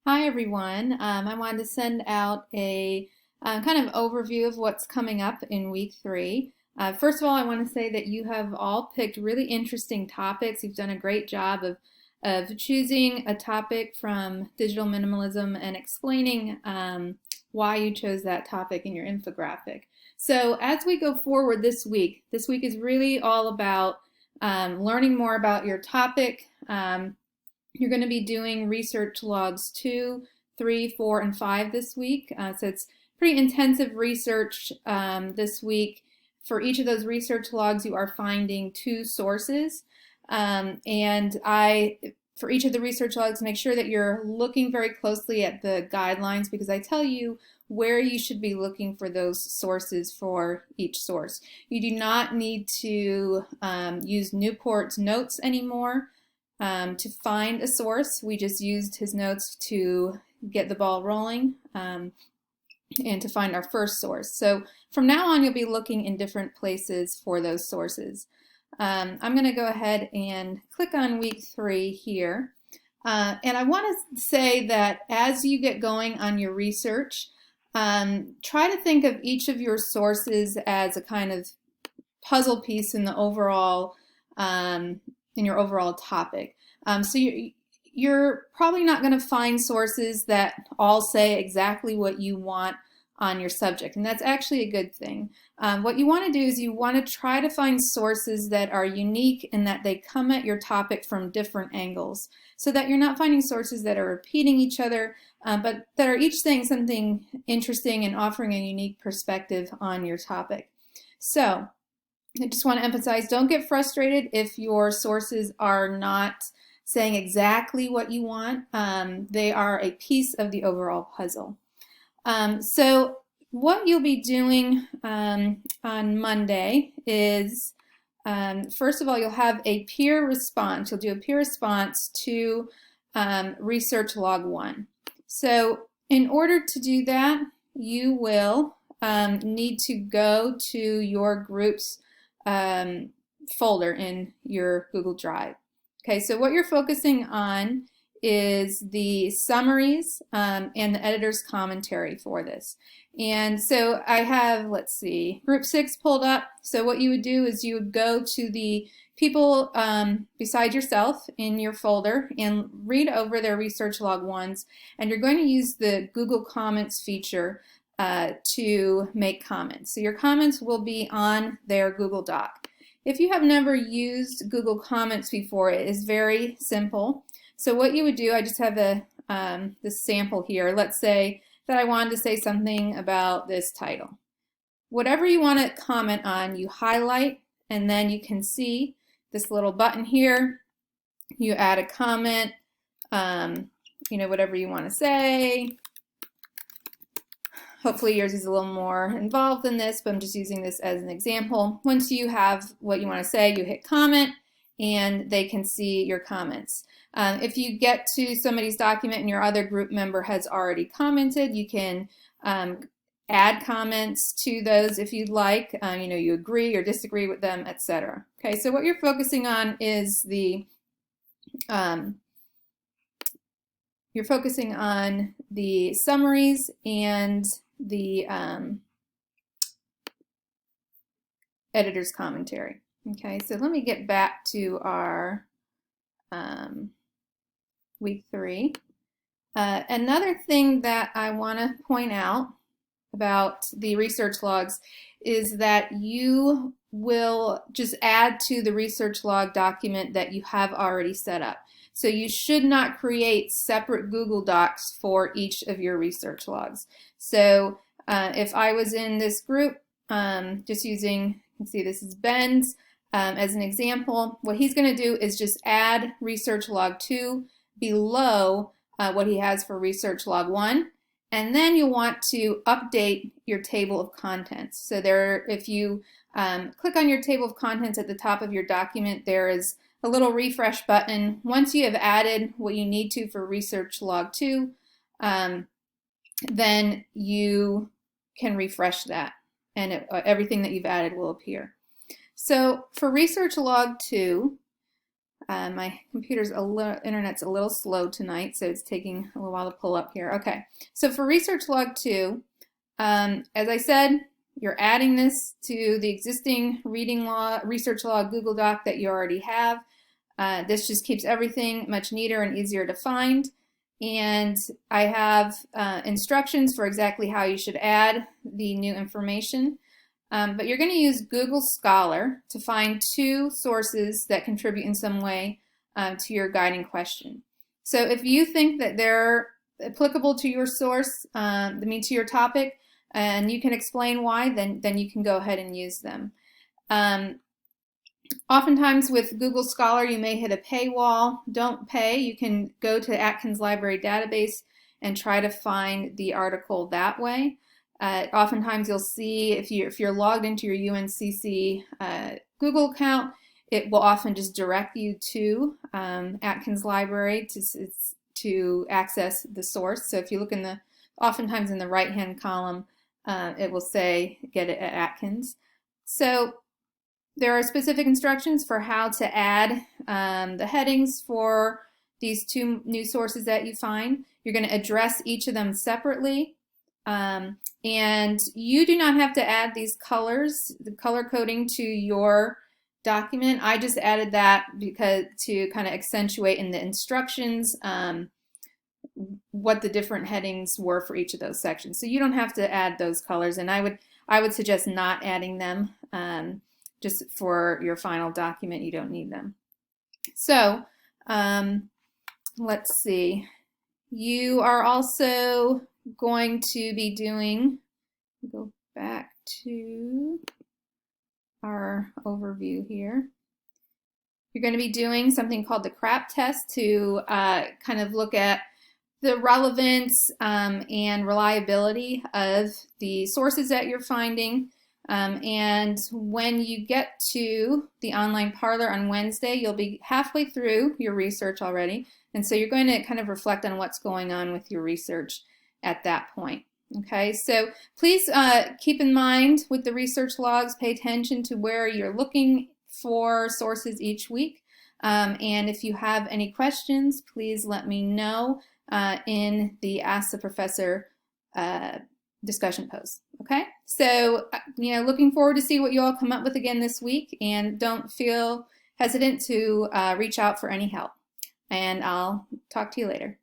Hi everyone. I wanted to send out a kind of overview of what's coming up in week 3. First of all, I want to say that you have all picked really interesting topics. You've done a great job of choosing a topic from digital minimalism and explaining why you chose that topic in your infographic. So as we go forward this week is really all about learning more about your topic. You're going to be doing research logs 2, 3, 4, and 5 this week. So it's pretty intensive research this week. For each of those research logs, you are finding 2 sources. For each of the research logs, make sure that you're looking very closely at the guidelines because I tell you where you should be looking for those sources for each source. You do not need to use Newport's notes anymore to find a source. We just used his notes to get the ball rolling and to find our first source. So from now on, you'll be looking in different places for those sources. I'm going to go ahead and click on week 3 here. And I want to say that as you get going on your research, try to think of each of your sources as a kind of puzzle piece in the overall in your overall topic. So you're probably not going to find sources that all say exactly what you want on your subject, and that's actually a good thing. What you want to do is you want to try to find sources that are unique and that they come at your topic from different angles, so that you're not finding sources that are repeating each other, but that are each saying something interesting and offering a unique perspective on your topic. So I just want to emphasize, don't get frustrated if your sources are not saying exactly what you want. They are a piece of the overall puzzle. So what you'll be doing on Monday is, first of all, you'll have a peer response. You'll do a peer response to Research Log 1. So in order to do that, you will need to go to your group's folder in your Google Drive. Okay, so what you're focusing on is the summaries and the editor's commentary for this. And so I have, let's see, group 6 pulled up. So what you would do is you would go to the people beside yourself in your folder and read over their research log 1s, and you're going to use the Google Comments feature to make comments. So your comments will be on their Google Doc. If you have never used Google Comments before, it is very simple. So what you would do, I just have this sample here. Let's say that I wanted to say something about this title. Whatever you want to comment on, you highlight, and then you can see this little button here. You add a comment, whatever you want to say. Hopefully yours is a little more involved than this, but I'm just using this as an example. Once you have what you want to say, you hit comment, and they can see your comments. If you get to somebody's document and your other group member has already commented, you can add comments to those if you'd like. You agree or disagree with them, etc. Okay, so what you're focusing on is the summaries and the editor's commentary. Okay, so let me get back to our week 3. Another thing that I want to point out about the research logs is that you will just add to the research log document that you have already set up. So you should not create separate Google Docs for each of your research logs. So if I was in this group, just using, you can see this is Ben's as an example, what he's going to do is just add research log 2 below what he has for research log 1. And then you'll want to update your table of contents. So if you click on your table of contents at the top of your document, there is a little refresh button. Once you have added what you need to for research log 2, then you can refresh that, and everything that you've added will appear. So for research log 2, My internet's a little slow tonight, so it's taking a little while to pull up here. Okay, so for Research Log 2, as I said, you're adding this to the existing Research Log Google Doc that you already have. This just keeps everything much neater and easier to find. And I have instructions for exactly how you should add the new information. But you're going to use Google Scholar to find 2 sources that contribute in some way to your guiding question. So if you think that they're applicable to your source, to your topic, and you can explain why, then you can go ahead and use them. Oftentimes with Google Scholar, you may hit a paywall. Don't pay. You can go to Atkins Library Database and try to find the article that way. Oftentimes you'll see if you're logged into your UNCC Google account, it will often just direct you to Atkins Library to access the source. So if you look oftentimes in the right-hand column, it will say get it at Atkins. So there are specific instructions for how to add the headings for these 2 new sources that you find. You're going to address each of them separately. And you do not have to add these colors, the color coding to your document. I just added that because to kind of accentuate in the instructions what the different headings were for each of those sections. So you don't have to add those colors, and I would suggest not adding them. Just for your final document, you don't need them. So let's see. You are also going to be doing, go back to our overview here. You're going to be doing something called the CRAP test to kind of look at the relevance and reliability of the sources that you're finding. And when you get to the online parlor on Wednesday, you'll be halfway through your research already. And so you're going to kind of reflect on what's going on with your research at that point. Okay, so please keep in mind with the research logs, pay attention to where you're looking for sources each week. And if you have any questions, please let me know in the Ask the Professor discussion post. Okay, so looking forward to see what you all come up with again this week, and don't feel hesitant to reach out for any help. And I'll talk to you later.